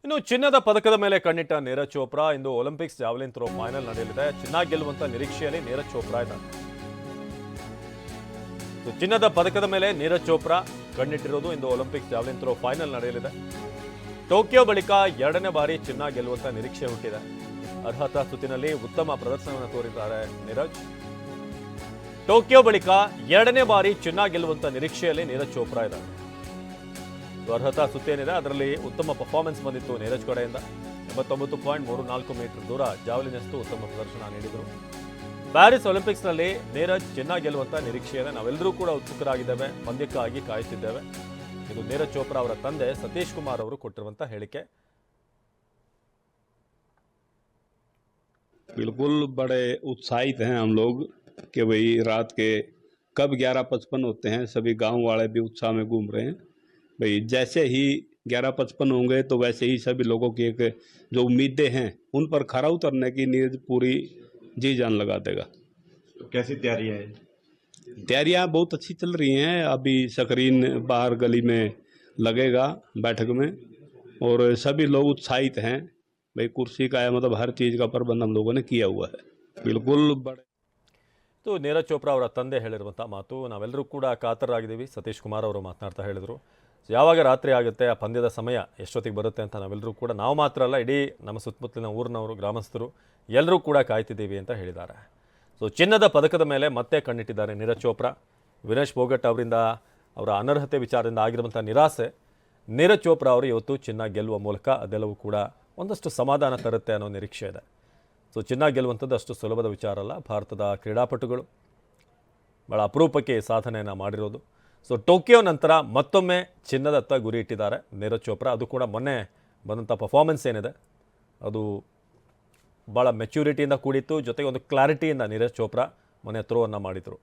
ಇನ್ನು ಚಿನ್ನದ ಪದಕದ ಮೇಲೆ ಕಣ್ಣಿಟ್ಟ ನೀರಜ್ ಚೋಪ್ರಾ ಇಂದು ಒಲಿಂಪಿಕ್ಸ್ ಜಾವೆಲಿನ್ ಥ್ರೋ ಫೈನಲ್ ನಡೆಯಲಿದೆ. ಚಿನ್ನ ಗೆಲ್ಲುವಂತ ನಿರೀಕ್ಷೆಯಲ್ಲಿ ನೀರಜ್ ಚೋಪ್ರಾ ಇದ್ದಾರೆ. ಚಿನ್ನದ ಪದಕದ ಮೇಲೆ ನೀರಜ್ ಚೋಪ್ರಾ ಕಣ್ಣಿಟ್ಟಿರೋದು. ಇಂದು ಒಲಿಂಪಿಕ್ಸ್ ಜಾವೆಲಿನ್ ಥ್ರೋ ಫೈನಲ್ ನಡೆಯಲಿದೆ. ಟೋಕಿಯೋ ಬಳಿಕ ಎರಡನೇ ಬಾರಿ ಚಿನ್ನ ಗೆಲ್ಲುವಂತ ನಿರೀಕ್ಷೆ ಹುಟ್ಟಿದೆ. ಅರ್ಹತಾ ಸುತ್ತಿನಲ್ಲಿ ಉತ್ತಮ ಪ್ರದರ್ಶನವನ್ನು ತೋರಿದ್ದಾರೆ ನೀರಜ್. ಟೋಕಿಯೋ ಬಳಿಕ ಎರಡನೇ ಬಾರಿ ಚಿನ್ನ ಗೆಲ್ಲುವಂತ ನಿರೀಕ್ಷೆಯಲ್ಲಿ ನೀರಜ್ ಚೋಪ್ರಾ ಇದ್ದಾರೆ. ಅರ್ಹತಾ ಸುತ್ತೇನಿದೆ ಅದರಲ್ಲಿ ಉತ್ತಮ ಪರ್ಫಾರ್ಮೆನ್ಸ್ ಬಂದಿತ್ತು ನೀರಜ್ ಕಡೆಯಿಂದ. 89.34 ಮೀಟರ್ ದೂರ ಜಾವೆಲಿನಷ್ಟು ಉತ್ತಮ ಪ್ರದರ್ಶನ ನೀಡಿದರು. ಪ್ಯಾರಿಸ್ ಒಲಿಂಪಿಕ್ಸ್ನಲ್ಲಿ ನೀರಜ್ ಚಿನ್ನ ಗೆಲ್ಲುವಂತ ನಿರೀಕ್ಷೆಯನ್ನು ನಾವೆಲ್ಲರೂ ಕೂಡ ಉತ್ಸುಕರಾಗಿದ್ದೇವೆ, ಪಂದ್ಯಕ್ಕಾಗಿ ಕಾಯುತ್ತಿದ್ದೇವೆ. ಇದು ನೀರಜ್ ಚೋಪ್ರಾ ಅವರ ತಂದೆ ಸತೀಶ್ ಕುಮಾರ್ ಅವರು ಕೊಟ್ಟಿರುವಂತಹ ಹೇಳಿಕೆ. बिल्कुल बड़े उत्साहित हैं हम लोग कि भाई रात के कब 11:55 होते हैं. सभी गांव वाले भी उत्साह में घूम रहे हैं. भाई जैसे ही 11:55 होंगे तो वैसे ही सभी लोगों की एक जो उम्मीदें हैं उन पर खरा उतरने की नीयत पूरी जी जान लगा देगा. तो कैसी तैयारियां हैं? तैयारियां बहुत अच्छी चल रही हैं. अभी स्क्रीन बाहर गली में लगेगा बैठक में और सभी लोग उत्साहित हैं. भाई कुर्सी का है, मतलब हर चीज़ का प्रबंध हम लोगों ने किया हुआ है. बिल्कुल बड़े ಇದು ನೀರಜ್ ಚೋಪ್ರಾ ಅವರ ತಂದೆ ಹೇಳಿರುವಂಥ ಮಾತು. ನಾವೆಲ್ಲರೂ ಕೂಡ ಕಾತರಾಗಿದ್ದೀವಿ. ಸತೀಶ್ ಕುಮಾರ್ ಅವರು ಮಾತನಾಡ್ತಾ ಹೇಳಿದರು, ಯಾವಾಗ ರಾತ್ರಿ ಆಗುತ್ತೆ, ಆ ಪಂದ್ಯದ ಸಮಯ ಎಷ್ಟೊತ್ತಿಗೆ ಬರುತ್ತೆ ಅಂತ ನಾವೆಲ್ಲರೂ ಕೂಡ, ನಾವು ಮಾತ್ರ ಅಲ್ಲ ಇಡೀ ನಮ್ಮ ಸುತ್ತಮುತ್ತಲಿನ ಊರಿನವರು, ಗ್ರಾಮಸ್ಥರು ಎಲ್ಲರೂ ಕೂಡ ಕಾಯ್ತಿದ್ದೀವಿ ಅಂತ ಹೇಳಿದ್ದಾರೆ. ಸೊ ಚಿನ್ನದ ಪದಕದ ಮೇಲೆ ಮತ್ತೆ ಕಣ್ಣಿಟ್ಟಿದ್ದಾರೆ ನೀರಜ್ ಚೋಪ್ರಾ. ವಿನೇಶ್ ಫೋಗಟ್ ಅವರಿಂದ ಅವರ ಅನರ್ಹತೆ ವಿಚಾರದಿಂದ ಆಗಿರುವಂಥ ನಿರಾಸೆ ನೀರಜ್ ಚೋಪ್ರಾ ಅವರು ಇವತ್ತು ಚಿನ್ನ ಗೆಲ್ಲುವ ಮೂಲಕ ಅದೆಲ್ಲವೂ ಕೂಡ ಒಂದಷ್ಟು ಸಮಾಧಾನ ತರುತ್ತೆ ಅನ್ನೋ ನಿರೀಕ್ಷೆ ಇದೆ. ಸೊ ಚಿನ್ನ ಗೆಲ್ಲುವಂಥದ್ದು ಅಷ್ಟು ಸುಲಭದ ವಿಚಾರ ಅಲ್ಲ. ಭಾರತದ ಕ್ರೀಡಾಪಟುಗಳು ಭಾಳ ಅಪರೂಪಕ್ಕೆ ಸಾಧನೆಯನ್ನು ಮಾಡಿರೋದು. ಸೊ ಟೋಕಿಯೋ ನಂತರ ಮತ್ತೊಮ್ಮೆ ಚಿನ್ನದತ್ತ ಗುರಿ ಇಟ್ಟಿದ್ದಾರೆ ನೀರಜ್ ಚೋಪ್ರಾ. ಅದು ಕೂಡ ಮೊನ್ನೆ ಬಂದಂಥ ಪರ್ಫಾರ್ಮೆನ್ಸ್ ಏನಿದೆ ಅದು ಭಾಳ ಮೆಚ್ಯೂರಿಟಿಯಿಂದ ಕೂಡಿತ್ತು. ಜೊತೆಗೆ ಒಂದು ಕ್ಲಾರಿಟಿಯಿಂದ ನೀರಜ್ ಚೋಪ್ರಾ ಮೊನ್ನೆ ಥ್ರೋವನ್ನು ಮಾಡಿದರು.